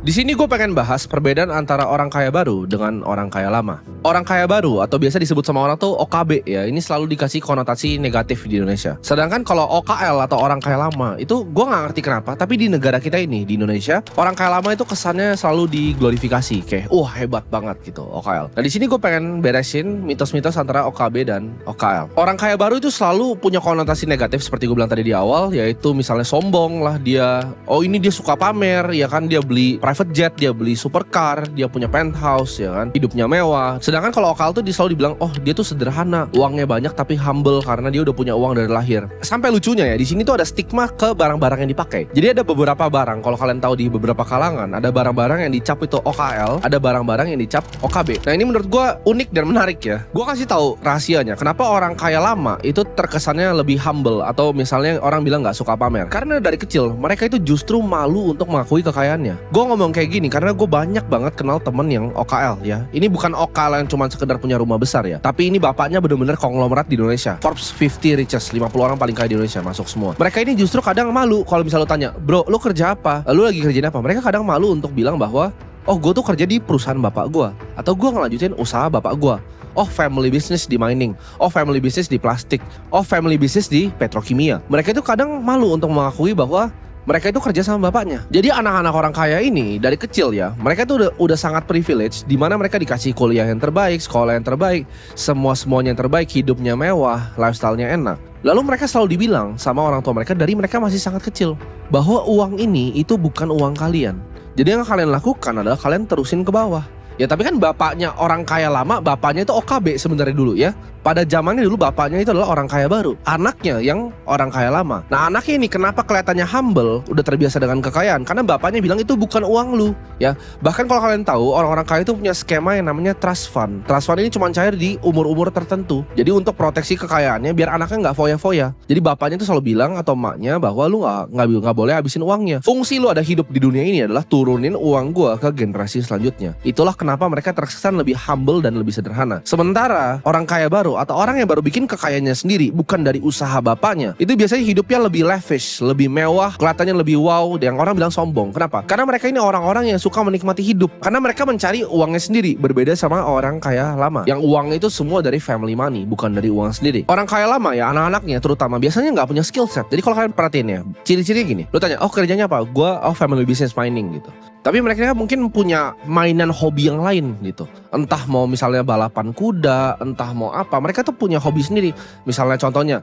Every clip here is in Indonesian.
Di sini gue pengen bahas perbedaan antara orang kaya baru dengan orang kaya lama. Orang kaya baru atau biasa disebut sama orang tuh OKB ya, ini selalu dikasih konotasi negatif di Indonesia. Sedangkan kalau OKL atau orang kaya lama itu gue nggak ngerti kenapa, tapi di negara kita ini di Indonesia orang kaya lama itu kesannya selalu diglorifikasi kayak hebat banget gitu OKL. Nah di sini gue pengen beresin mitos-mitos antara OKB dan OKL. Orang kaya baru itu selalu punya konotasi negatif seperti gue bilang tadi di awal, yaitu misalnya sombong lah dia. Ini dia suka pamer ya kan, dia beli private jet, dia beli supercar, dia punya penthouse ya kan, hidupnya mewah. Sedangkan kalau OKL tuh selalu dibilang dia tuh sederhana, uangnya banyak tapi humble karena dia udah punya uang dari lahir. Sampai lucunya ya di sini tuh ada stigma ke barang-barang yang dipakai. Jadi ada beberapa barang, kalau kalian tahu di beberapa kalangan ada barang-barang yang dicap itu OKL, ada barang-barang yang dicap OKB. Nah ini menurut gue unik dan menarik ya. Gue kasih tahu rahasianya kenapa orang kaya lama itu terkesannya lebih humble, atau misalnya orang bilang nggak suka pamer. Karena dari kecil mereka itu justru malu untuk mengakui kekayaannya. Gue ngomong kayak gini karena gue banyak banget kenal temen yang OKL ya. Ini bukan OKL yang cuma sekedar punya rumah besar ya, tapi ini bapaknya bener-bener konglomerat di Indonesia. Forbes 50 richest, 50 orang paling kaya di Indonesia masuk semua. Mereka ini justru kadang malu kalau misalnya lo tanya, bro lo kerja apa? Lu lagi kerjain apa? Mereka kadang malu untuk bilang bahwa gue tuh kerja di perusahaan bapak gue, atau gue ngelanjutin usaha bapak gue. Family business di mining, family business di plastik, family business di petrokimia. Mereka itu kadang malu untuk mengakui bahwa mereka itu kerja sama bapaknya. Jadi anak-anak orang kaya ini dari kecil ya, mereka itu udah sangat privilege, di mana mereka dikasih kuliah yang terbaik, sekolah yang terbaik, semuanya yang terbaik, hidupnya mewah, lifestyle-nya enak. Lalu mereka selalu dibilang sama orang tua mereka dari mereka masih sangat kecil bahwa uang ini itu bukan uang kalian. Jadi yang kalian lakukan adalah kalian terusin ke bawah. Ya tapi kan bapaknya orang kaya lama, bapaknya itu OKB sebenarnya dulu ya. Pada zamannya dulu bapaknya itu adalah orang kaya baru, anaknya yang orang kaya lama. Nah anaknya ini kenapa kelihatannya humble, udah terbiasa dengan kekayaan? Karena bapaknya bilang itu bukan uang lu ya. Bahkan kalau kalian tahu orang-orang kaya itu punya skema yang namanya trust fund. Trust fund ini cuma cair di umur-umur tertentu. Jadi untuk proteksi kekayaannya biar anaknya nggak foya-foya. Jadi bapaknya itu selalu bilang atau emaknya bahwa lu nggak boleh habisin uangnya. Fungsi lu ada hidup di dunia ini adalah turunin uang gua ke generasi selanjutnya. Itulah kenapa mereka terkesan lebih humble dan lebih sederhana. Sementara orang kaya baru atau orang yang baru bikin kekayaannya sendiri bukan dari usaha bapaknya, itu biasanya hidupnya lebih lavish, lebih mewah, kelihatannya lebih wow, yang orang bilang sombong. Kenapa? Karena mereka ini orang-orang yang suka menikmati hidup, karena mereka mencari uangnya sendiri. Berbeda sama orang kaya lama yang uangnya itu semua dari family money, bukan dari uang sendiri. Orang kaya lama ya, anak-anaknya terutama biasanya nggak punya skill set. Jadi kalau kalian perhatiin ya, ciri-cirinya gini, lu tanya, kerjanya apa? Gua family business mining gitu. Tapi mereka mungkin punya mainan hobi yang lain gitu. Entah mau misalnya balapan kuda, entah mau apa. Mereka tuh punya hobi sendiri. Misalnya contohnya,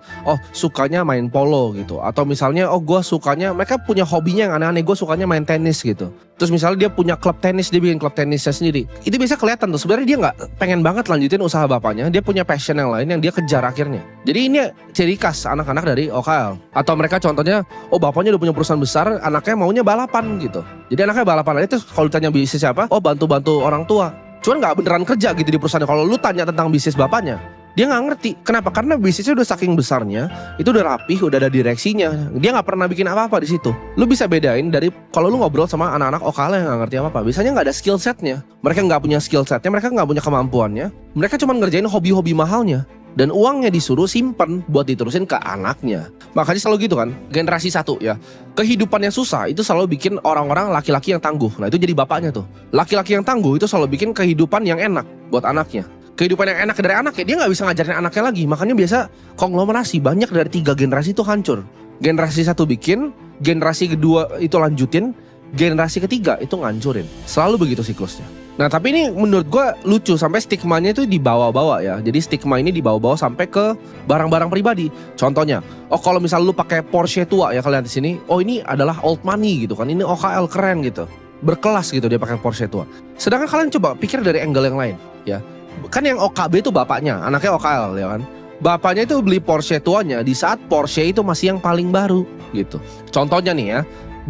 sukanya main polo gitu. Atau misalnya, gue sukanya, mereka punya hobinya yang aneh-aneh. Gue sukanya main tenis gitu. Terus misalnya dia punya klub tenis, dia bikin klub tenisnya sendiri. Itu bisa kelihatan tuh, sebenarnya dia gak pengen banget lanjutin usaha bapaknya. Dia punya passion yang lain yang dia kejar akhirnya. Jadi ini ciri khas anak-anak dari OKL. Atau mereka contohnya, bapaknya udah punya perusahaan besar, anaknya maunya balapan gitu. Jadi anaknya balapan aja, terus kalau ditanya bisnis apa, bantu-bantu orang tua. Cuman gak beneran kerja gitu di perusahaan. Kalau lu tanya tentang bisnis bapaknya, dia gak ngerti. Kenapa? Karena bisnisnya udah saking besarnya, itu udah rapih, udah ada direksinya. Dia gak pernah bikin apa-apa di situ. Lu bisa bedain dari kalau lu ngobrol sama anak-anak OKL yang gak ngerti apa-apa. Biasanya gak ada skill setnya. Mereka gak punya skill setnya, mereka gak punya kemampuannya. Mereka cuma ngerjain hobi-hobi mahalnya. Dan uangnya disuruh simpen buat diterusin ke anaknya. Makanya selalu gitu kan, generasi satu ya, kehidupan yang susah itu selalu bikin orang-orang laki-laki yang tangguh. Nah itu jadi bapaknya tuh. Laki-laki yang tangguh itu selalu bikin kehidupan yang enak buat anaknya. Kehidupan yang enak dari anaknya, dia gak bisa ngajarin anaknya lagi. Makanya biasa konglomerasi, banyak dari 3 generasi itu hancur. Generasi satu bikin, generasi kedua itu lanjutin, generasi ketiga itu ngancurin. Selalu begitu siklusnya. Nah tapi ini menurut gue lucu, sampai stigmanya itu dibawa-bawa ya. Jadi stigma ini dibawa-bawa sampai ke barang-barang pribadi. Contohnya, kalau misal lu pakai Porsche tua ya, kalian di sini, ini adalah old money gitu kan. Ini OKL keren gitu, berkelas gitu dia pakai Porsche tua. Sedangkan kalian coba pikir dari angle yang lain ya. Kan yang OKB itu bapaknya, anaknya OKL ya kan. Bapaknya itu beli Porsche tuanya di saat Porsche itu masih yang paling baru gitu. Contohnya nih ya,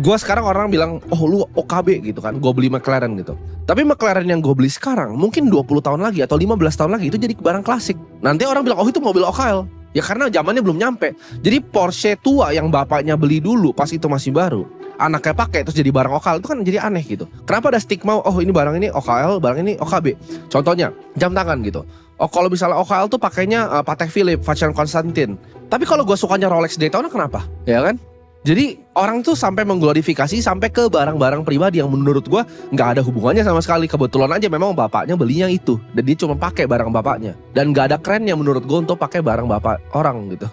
gue sekarang orang bilang, lu OKB gitu kan, gue beli McLaren gitu. Tapi McLaren yang gue beli sekarang mungkin 20 tahun lagi atau 15 tahun lagi itu jadi barang klasik. Nanti orang bilang, itu mobil OKL. Ya karena zamannya belum nyampe. Jadi Porsche tua yang bapaknya beli dulu pas itu masih baru, anaknya pakai terus jadi barang OKL, itu kan jadi aneh gitu. Kenapa ada stigma, ini barang ini OKL, barang ini OKB. Contohnya, jam tangan gitu. Kalau misalnya OKL tuh pakainya Patek Philippe, Vacheron Constantin. Tapi kalau gue sukanya Rolex Daytona kenapa? Ya kan? Jadi orang tuh sampai mengglorifikasi sampai ke barang-barang pribadi yang menurut gua nggak ada hubungannya sama sekali. Kebetulan aja memang bapaknya belinya itu dan dia cuma pakai barang bapaknya. Dan nggak ada kerennya menurut gua untuk pakai barang bapak orang gitu.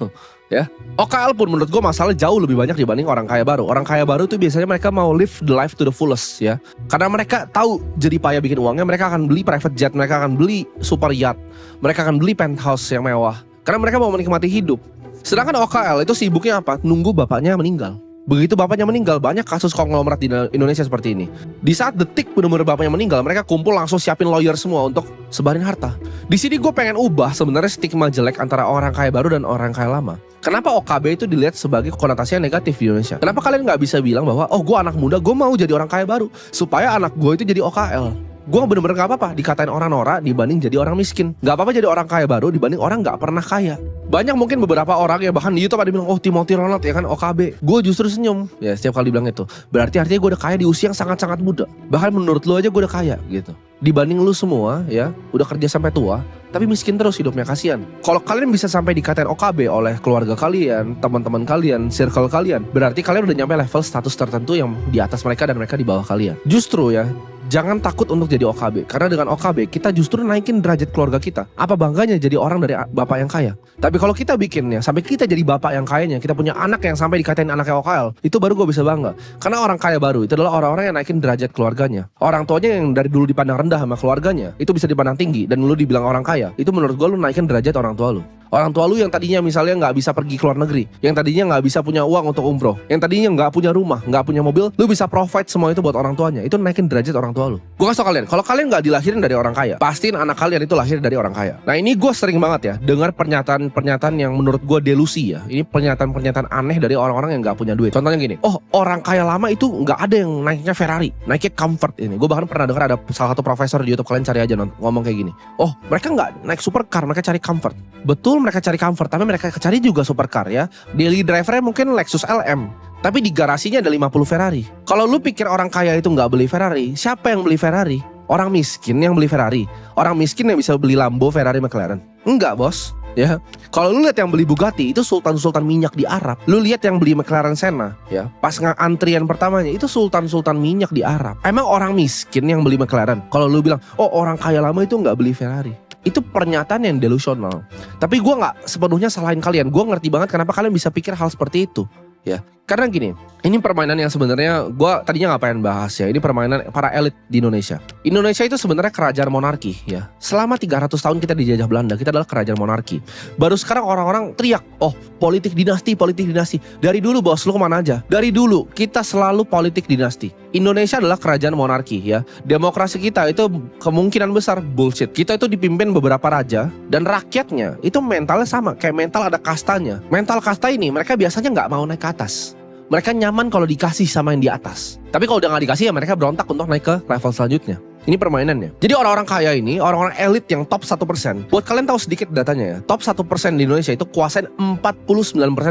Ya, OKL pun menurut gua masalah jauh lebih banyak dibanding orang kaya baru. Orang kaya baru tuh biasanya mereka mau live the life to the fullest ya. Karena mereka tahu jadi payah bikin uangnya, mereka akan beli private jet, mereka akan beli super yacht, mereka akan beli penthouse yang mewah. Karena mereka mau menikmati hidup. Sedangkan OKL itu sibuknya apa? Nunggu bapaknya meninggal. Begitu bapaknya meninggal, banyak kasus konglomerat di Indonesia seperti ini. Di saat detik benar-benar bapaknya meninggal, mereka kumpul langsung siapin lawyer semua untuk sebarin harta. Di sini gue pengen ubah sebenarnya stigma jelek antara orang kaya baru dan orang kaya lama. Kenapa OKB itu dilihat sebagai konotasi yang negatif di Indonesia? Kenapa kalian nggak bisa bilang bahwa oh gue anak muda, gue mau jadi orang kaya baru supaya anak gue itu jadi OKL? Gue bener-bener gak apa-apa dikatain orang norak dibanding jadi orang miskin. Gak apa-apa jadi orang kaya baru dibanding orang gak pernah kaya. Banyak mungkin beberapa orang ya bahkan di YouTube ada bilang, oh Timothy Ronald ya kan OKB. Gue justru senyum ya setiap kali bilang itu. Berarti artinya gue udah kaya di usia yang sangat-sangat muda. Bahkan menurut lu aja gue udah kaya gitu. Dibanding lu semua ya udah kerja sampai tua tapi miskin terus hidupnya, kasihan. Kalau kalian bisa sampai dikatain OKB oleh keluarga kalian, teman-teman kalian, circle kalian, berarti kalian udah nyampe level status tertentu yang di atas mereka dan mereka di bawah kalian. Justru ya, jangan takut untuk jadi OKB. Karena dengan OKB kita justru naikin derajat keluarga kita. Apa bangganya jadi orang dari bapak yang kaya? Tapi kalau kita bikinnya sampai kita jadi bapak yang kayanya, kita punya anak yang sampai dikatain anaknya OKL, itu baru gue bisa bangga. Karena orang kaya baru itu adalah orang-orang yang naikin derajat keluarganya. Orang tuanya yang dari dulu dipandang rendah sama keluarganya, itu bisa dipandang tinggi. Dan lu dibilang orang kaya, itu menurut gue lu naikin derajat orang tua lu. Orang tua lu yang tadinya misalnya nggak bisa pergi ke luar negeri, yang tadinya nggak bisa punya uang untuk umroh, yang tadinya nggak punya rumah, nggak punya mobil, lu bisa provide semua itu buat orang tuanya. Itu naikin derajat orang tua lu. Gue kasih tau kalian, kalau kalian nggak dilahirin dari orang kaya, pastiin anak kalian itu lahir dari orang kaya. Nah ini gue sering banget ya dengar pernyataan-pernyataan yang menurut gue delusi ya. Ini pernyataan-pernyataan aneh dari orang-orang yang nggak punya duit. Contohnya gini, oh orang kaya lama itu nggak ada yang naiknya Ferrari, naiknya comfort ini. Gue bahkan pernah dengar ada salah satu profesor di YouTube, kalian cari aja ngomong kayak gini. Oh mereka nggak naik supercar, mereka cari comfort. Betul mereka cari comfort, tapi mereka cari juga supercar ya. Daily drivernya mungkin Lexus LM, tapi di garasinya ada 50 Ferrari. Kalau lu pikir orang kaya itu nggak beli Ferrari, siapa yang beli Ferrari? Orang miskin yang beli Ferrari. Orang miskin yang bisa beli Lambo, Ferrari, McLaren. Enggak bos. Ya, kalau lu lihat yang beli Bugatti itu sultan-sultan minyak di Arab. Lu lihat yang beli McLaren Senna, ya, pas antrian pertamanya itu sultan-sultan minyak di Arab. Emang orang miskin yang beli McLaren? Kalau lu bilang, oh orang kaya lama itu nggak beli Ferrari, itu pernyataan yang delusional. Tapi gue nggak sepenuhnya salahin kalian. Gue ngerti banget kenapa kalian bisa pikir hal seperti itu. Ya, karena gini, ini permainan yang sebenarnya gue tadinya nggak pengen bahas ya. Ini permainan para elit di Indonesia. Indonesia itu sebenarnya kerajaan monarki ya. Selama 300 tahun kita dijajah Belanda, kita adalah kerajaan monarki. Baru sekarang orang-orang teriak, oh politik dinasti, politik dinasti. Dari dulu bos, lu kemana aja? Dari dulu kita selalu politik dinasti. Indonesia adalah kerajaan monarki ya. Demokrasi kita itu kemungkinan besar bullshit. Kita itu dipimpin beberapa raja dan rakyatnya itu mentalnya sama kayak mental ada kastanya. Mental kasta ini mereka biasanya nggak mau naik ke atas. Mereka nyaman kalau dikasih sama yang di atas. Tapi kalau udah gak dikasih ya mereka berontak untuk naik ke level selanjutnya. Ini permainannya. Jadi orang-orang kaya ini, orang-orang elit yang top 1%. Buat kalian tahu sedikit datanya ya. Top 1% di Indonesia itu kuasain 49%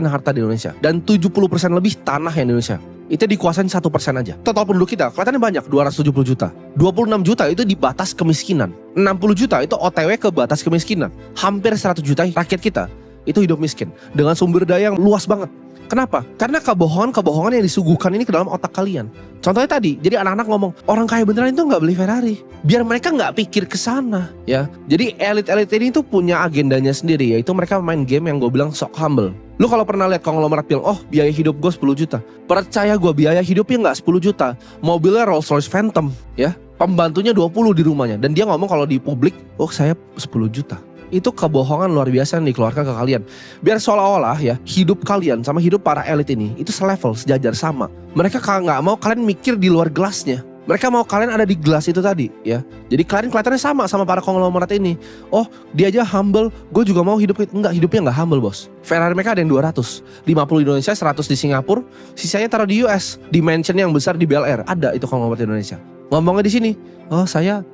harta di Indonesia. Dan 70% lebih tanah yang di Indonesia. Itu dikuasain 1% aja. Total penduduk kita kelihatannya banyak, 270 juta. 26 juta itu di batas kemiskinan. 60 juta itu OTW ke batas kemiskinan. Hampir 100 juta rakyat kita itu hidup miskin. Dengan sumber daya yang luas banget. Kenapa? Karena kebohongan yang disuguhkan ini ke dalam otak kalian. Contohnya tadi, jadi anak-anak ngomong orang kaya beneran itu nggak beli Ferrari, biar mereka nggak pikir ke sana, ya. Jadi elit-elit ini tuh punya agendanya sendiri, yaitu mereka main game yang gue bilang sok humble. Lu kalau pernah lihat konglomerat bilang, oh biaya hidup gue 10 juta. Percaya gue, biaya hidupnya nggak 10 juta. Mobilnya Rolls Royce Phantom, ya. Pembantunya 20 di rumahnya. Dan dia ngomong kalau di publik, oh saya 10 juta. Itu kebohongan luar biasa yang dikeluarkan ke kalian. Biar seolah-olah ya hidup kalian sama hidup para elit ini itu selevel, sejajar, sama. Mereka nggak mau kalian mikir di luar gelasnya. Mereka mau kalian ada di gelas itu tadi ya. Jadi kalian kelihatannya sama para konglomerat ini. Oh dia aja humble, gue juga mau hidup. Enggak, hidupnya nggak humble bos. Ferrari mereka ada yang 200, 50 di Indonesia, 100 di Singapura, sisanya taruh di US, di mansion yang besar di Bel Air. Ada itu konglomerat di Indonesia. Ngomongnya di sini, oh saya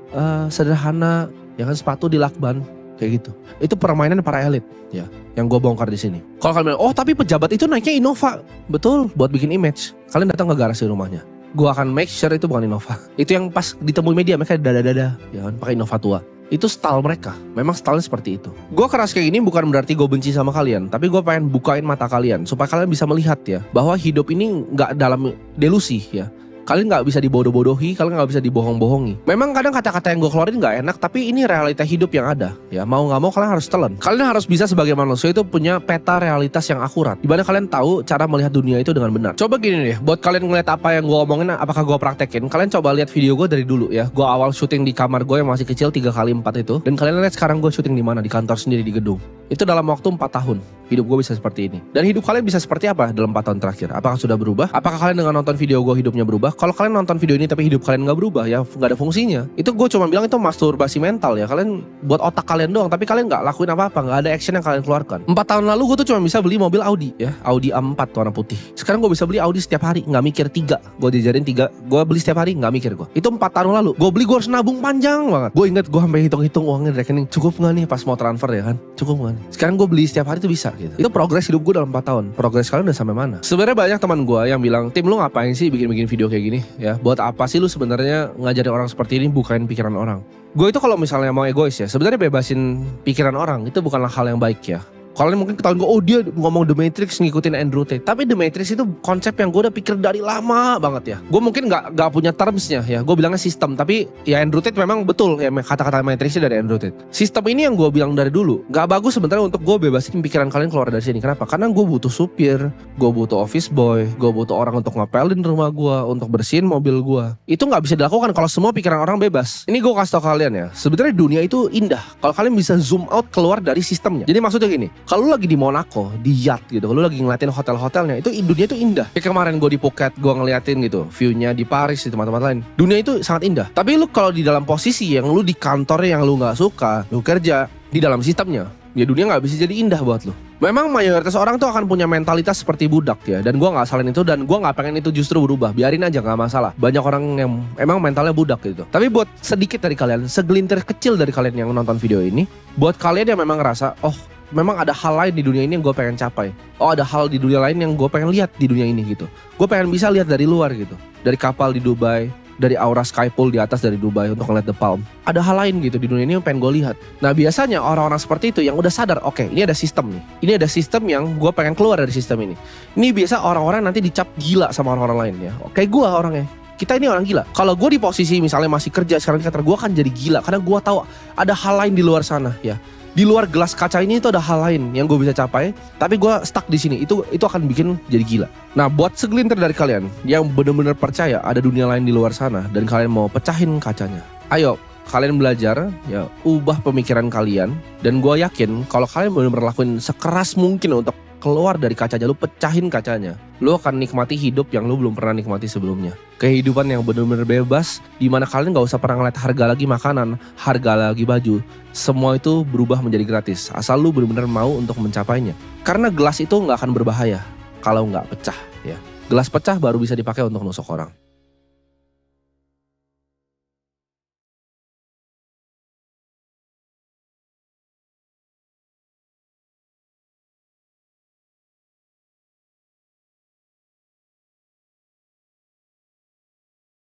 sederhana, ya kan sepatu di lakban. Kayak gitu. Itu permainan para elit ya, yang gue bongkar di sini. Kalau kalian bilang, oh tapi pejabat itu naiknya Innova. Betul, buat bikin image. Kalian datang ke garasi rumahnya, gue akan make sure itu bukan Innova. Itu yang pas ditemui media mereka dada-dada, ya kan, pakai Innova tua. Itu style mereka. Memang stylenya seperti itu. Gue keras kayak gini bukan berarti gue benci sama kalian, tapi gue pengen bukain mata kalian supaya kalian bisa melihat ya, bahwa hidup ini gak dalam delusi ya. Kalian gak bisa dibodoh-bodohi, kalian gak bisa dibohong-bohongi. Memang kadang kata-kata yang gue keluarin gak enak, tapi ini realita hidup yang ada ya. Mau gak mau kalian harus telan. Kalian harus bisa sebagai manusia itu punya peta realitas yang akurat, dimana kalian tahu cara melihat dunia itu dengan benar. Coba gini deh, buat kalian ngeliat apa yang gue omongin, apakah gue praktekin, kalian coba lihat video gue dari dulu ya. Gue awal syuting di kamar gue yang masih kecil 3x4 itu. Dan kalian lihat sekarang gue syuting di mana, di kantor sendiri, di gedung. Itu dalam waktu 4 tahun hidup gue bisa seperti ini. Dan hidup kalian bisa seperti apa dalam 4 tahun terakhir? Apakah sudah berubah? Apakah kalian dengan nonton video gue hidupnya berubah? Kalau kalian nonton video ini tapi hidup kalian gak berubah, ya gak ada fungsinya. Itu gue cuma bilang itu masturbasi mental ya. Kalian buat otak kalian doang, tapi kalian gak lakuin apa-apa, gak ada action yang kalian keluarkan. 4 tahun lalu gue tuh cuma bisa beli mobil Audi ya, Audi A4 warna putih. Sekarang gue bisa beli Audi setiap hari, gak mikir 3. Gue diajarin 3, gue beli setiap hari, gak mikir gue. Itu 4 tahun lalu. Gue beli, gue harus nabung panjang banget. Gue inget gue sampai hitung-hitung uangnya di rekening, cukup gak nih pas mau transfer ya kan? Cukup gak nih? Sekarang gue beli setiap hari tuh bisa gitu. Itu progres hidup gue dalam 4 tahun. Progres kalian udah sampai mana? Sebenarnya banyak teman gue yang bilang, "Tim, lu ngapain sih bikin-bikin video kayak gini ya? Buat apa sih lu sebenarnya ngajarin orang seperti ini, bukain pikiran orang?" Gue itu kalau misalnya mau egois ya, sebenarnya bebasin pikiran orang itu bukanlah hal yang baik ya. Kalian mungkin ketahuan gue, oh dia ngomong The Matrix ngikutin Andrew Tate. Tapi The Matrix itu konsep yang gue udah pikir dari lama banget ya. Gue mungkin gak punya termsnya ya. Gue bilangnya sistem. Tapi ya Andrew Tate memang betul ya, kata-kata Matrixnya dari Andrew Tate. Sistem ini yang gue bilang dari dulu gak bagus sebenarnya untuk gue bebasin pikiran kalian keluar dari sini. Kenapa? Karena gue butuh supir, gue butuh office boy, gue butuh orang untuk ngapelin rumah gue, untuk bersihin mobil gue. Itu gak bisa dilakukan kalau semua pikiran orang bebas. Ini gue kasih tau kalian ya, sebenarnya dunia itu indah kalau kalian bisa zoom out keluar dari sistemnya. Jadi maksudnya gini, kalau lu lagi di Monaco, di yacht gitu, lu lagi ngeliatin hotel-hotelnya, itu dunia itu indah. Kayak kemarin gue di Phuket, gue ngeliatin gitu view-nya di Paris, di tempat-tempat lain. Dunia itu sangat indah. Tapi lu kalau di dalam posisi yang lu di kantor yang lu gak suka, lu kerja di dalam sistemnya, ya dunia gak bisa jadi indah buat lu. Memang mayoritas orang tuh akan punya mentalitas seperti budak ya. Dan gue gak salahin itu, dan gue gak pengen itu justru berubah. Biarin aja, gak masalah. Banyak orang yang emang mentalnya budak gitu. Tapi buat sedikit dari kalian, segelintir kecil dari kalian yang nonton video ini, buat kalian yang memang ngerasa, oh memang ada hal lain di dunia ini yang gue pengen capai. Oh ada hal di dunia lain yang gue pengen lihat di dunia ini gitu. Gue pengen bisa lihat dari luar gitu. Dari kapal di Dubai, dari aura skypool di atas dari Dubai untuk ngeliat the palm. Ada hal lain gitu di dunia ini yang pengen gue lihat. Nah biasanya orang-orang seperti itu yang udah sadar, oke, ini ada sistem nih. Ini ada sistem yang gue pengen keluar dari sistem ini. Ini biasa orang-orang nanti dicap gila sama orang-orang lain ya. Oke, gue orangnya. Kita ini orang gila. Kalau gue di posisi misalnya masih kerja sekarang di kantor, gue akan jadi gila karena gue tahu ada hal lain di luar sana ya. Di luar gelas kaca ini itu ada hal lain yang gue bisa capai, tapi gue stuck di sini. Itu akan bikin jadi gila. Nah, buat segelintir dari kalian yang benar-benar percaya ada dunia lain di luar sana dan kalian mau pecahin kacanya, ayo kalian belajar ya, ubah pemikiran kalian. Dan gue yakin kalau kalian benar-benar lakuin sekeras mungkin untuk keluar dari kacanya, lu pecahin kacanya, lu akan nikmati hidup yang lu belum pernah nikmati sebelumnya. Kehidupan yang benar-benar bebas, dimana kalian gak usah pernah ngeliat harga lagi makanan, harga lagi baju. Semua itu berubah menjadi gratis, asal lu benar-benar mau untuk mencapainya. Karena gelas itu gak akan berbahaya kalau gak pecah ya. Gelas pecah baru bisa dipakai untuk nusuk orang.